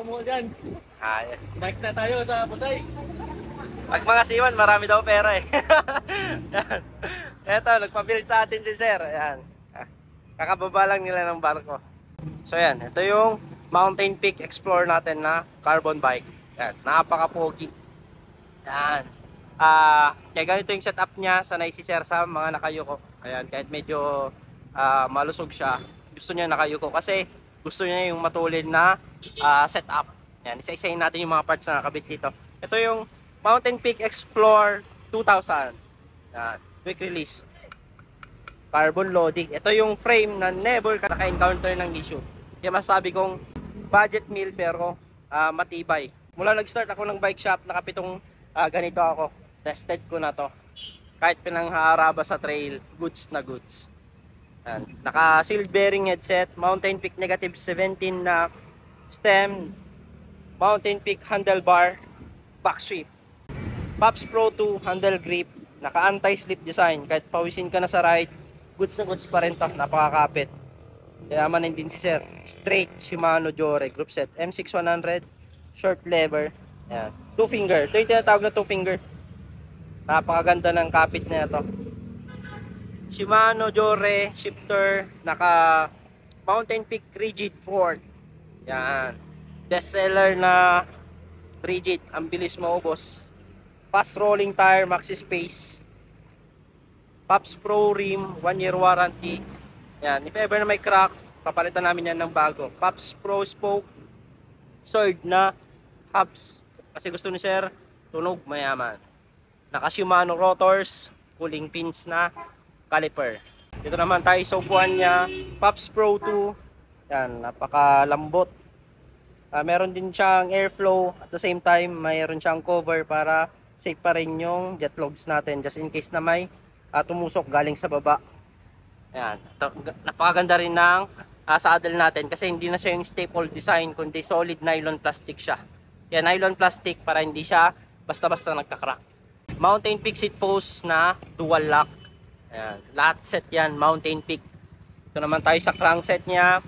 mo dyan. Ayan. Bike na tayo sa Busay. Pag mga siwan, marami daw pera eh. Yan. Eto, nagpa-build sa atin si Sir. Ayan. Kakababa lang nila ng barko. So yan, ito yung Mountain Peak Explorer natin na carbon bike. Yan, napaka-pogi. Yan. Kaya ganito yung setup niya. Sanay si Sir sa mga nakayuko. Ayan, kahit medyo malusog siya, gusto niya nakayuko kasi gusto niya yung matulid na setup. Yan, isa-isahin natin yung mga parts na nakabit dito. Ito yung Mountain Peak Explorer 2000. Yan, quick release. Carbon loading. Ito yung frame na never ka naka-encounter ng issue. Kaya masasabi kong budget meal pero matibay. Mula nag-start ako ng bike shop, nakapitong ganito ako. Tested ko na to. Kahit pinangharaba sa trail, goods na goods. Yan. Naka sealed bearing headset, Mountain Peak negative 17 na stem, Mountain Peak handlebar, back sweep. Pops Pro 2 handle grip, naka anti-slip design. Kahit pawisin ka na sa ride, goods na goods pa rin to, napakakapit. Kaya manin din si Sir. Straight Shimano Jore group set M6100 short lever. Ayan. 2 finger. Ito yung tinatawag na 2 finger. Napakaganda ng kapit na ito. Shimano Jore shifter, naka Mountain Peak rigid fork. Yan. Best seller na rigid, ang bilis maubos. Fast rolling tire, maxi space. Pops Pro rim, 1 year warranty. Yan, if ever na may crack, papalitan namin yan ng bago. Pops Pro spoke, sword na hubs. Kasi gusto ni Sir, tunog mayaman. Naka Shimano rotors, cooling pins na caliper. Dito naman tayo sa upuan niya, Pops Pro 2. Yan, napakalambot. Meron din siyang airflow, at the same time, mayroon siyang cover para safe pa rin yung jet logs natin just in case na may tumusok galing sa baba. Ayan, napakaganda rin ng saddle natin kasi hindi na siya yung staple design kundi solid nylon plastic siya. Yan, nylon plastic para hindi siya basta-basta nagka-crack. Mountain Peak seat post na dual lock. Ayan, lahat set yan, Mountain Peak. Ito naman tayo sa crankset niya.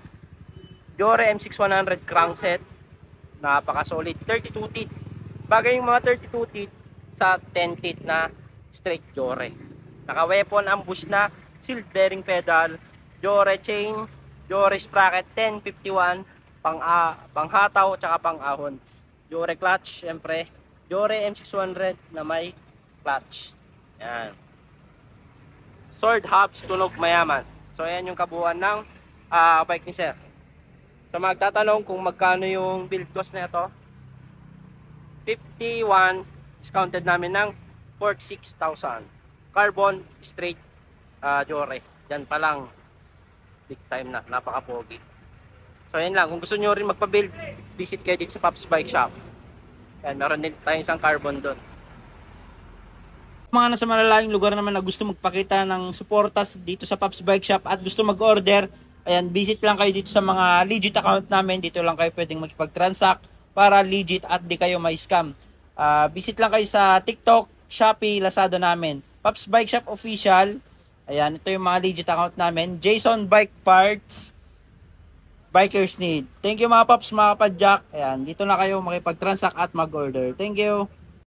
Jore M6100 crankset. Napaka-solid, 32 teeth. Bagay yung mga 32 teeth sa 10 teeth na straight Jore. Naka-weapon ambush na sealed bearing pedal, Jore chain, Jore sprocket 1051, panghataw at pang-ahon. Jore clutch, syempre. Jore M6100 na may clutch. Yan. Sword hubs, tunog mayaman. So ayan yung kabuuan ng bike ni Sir. Sa magtatanong kung magkano yung build cost na ito, 51, discounted namin ng 46,000. Carbon straight Jore. Yan pa lang big time na, napaka-pogi. So yan lang, kung gusto nyo rin magpa-build, visit kayo dito sa Pops Bike Shop. Yan, meron din tayong isang carbon doon. Mga nasa malalayong lugar naman na gusto magpakita ng suportas dito sa Pops Bike Shop at gusto mag-order, ayan, visit lang kayo dito sa mga legit account namin. Dito lang kayo pwedeng makipag-transact para legit at di kayo may scam. Visit lang kayo sa TikTok, Shopee, Lazada namin. Pops Bike Shop Official. Ayan, ito yung mga legit account namin. Jason Bike Parts, Bikers Need. Thank you mga Pops, mga Padjak. Ayan, dito na kayo makipag-transact at mag-order. Thank you.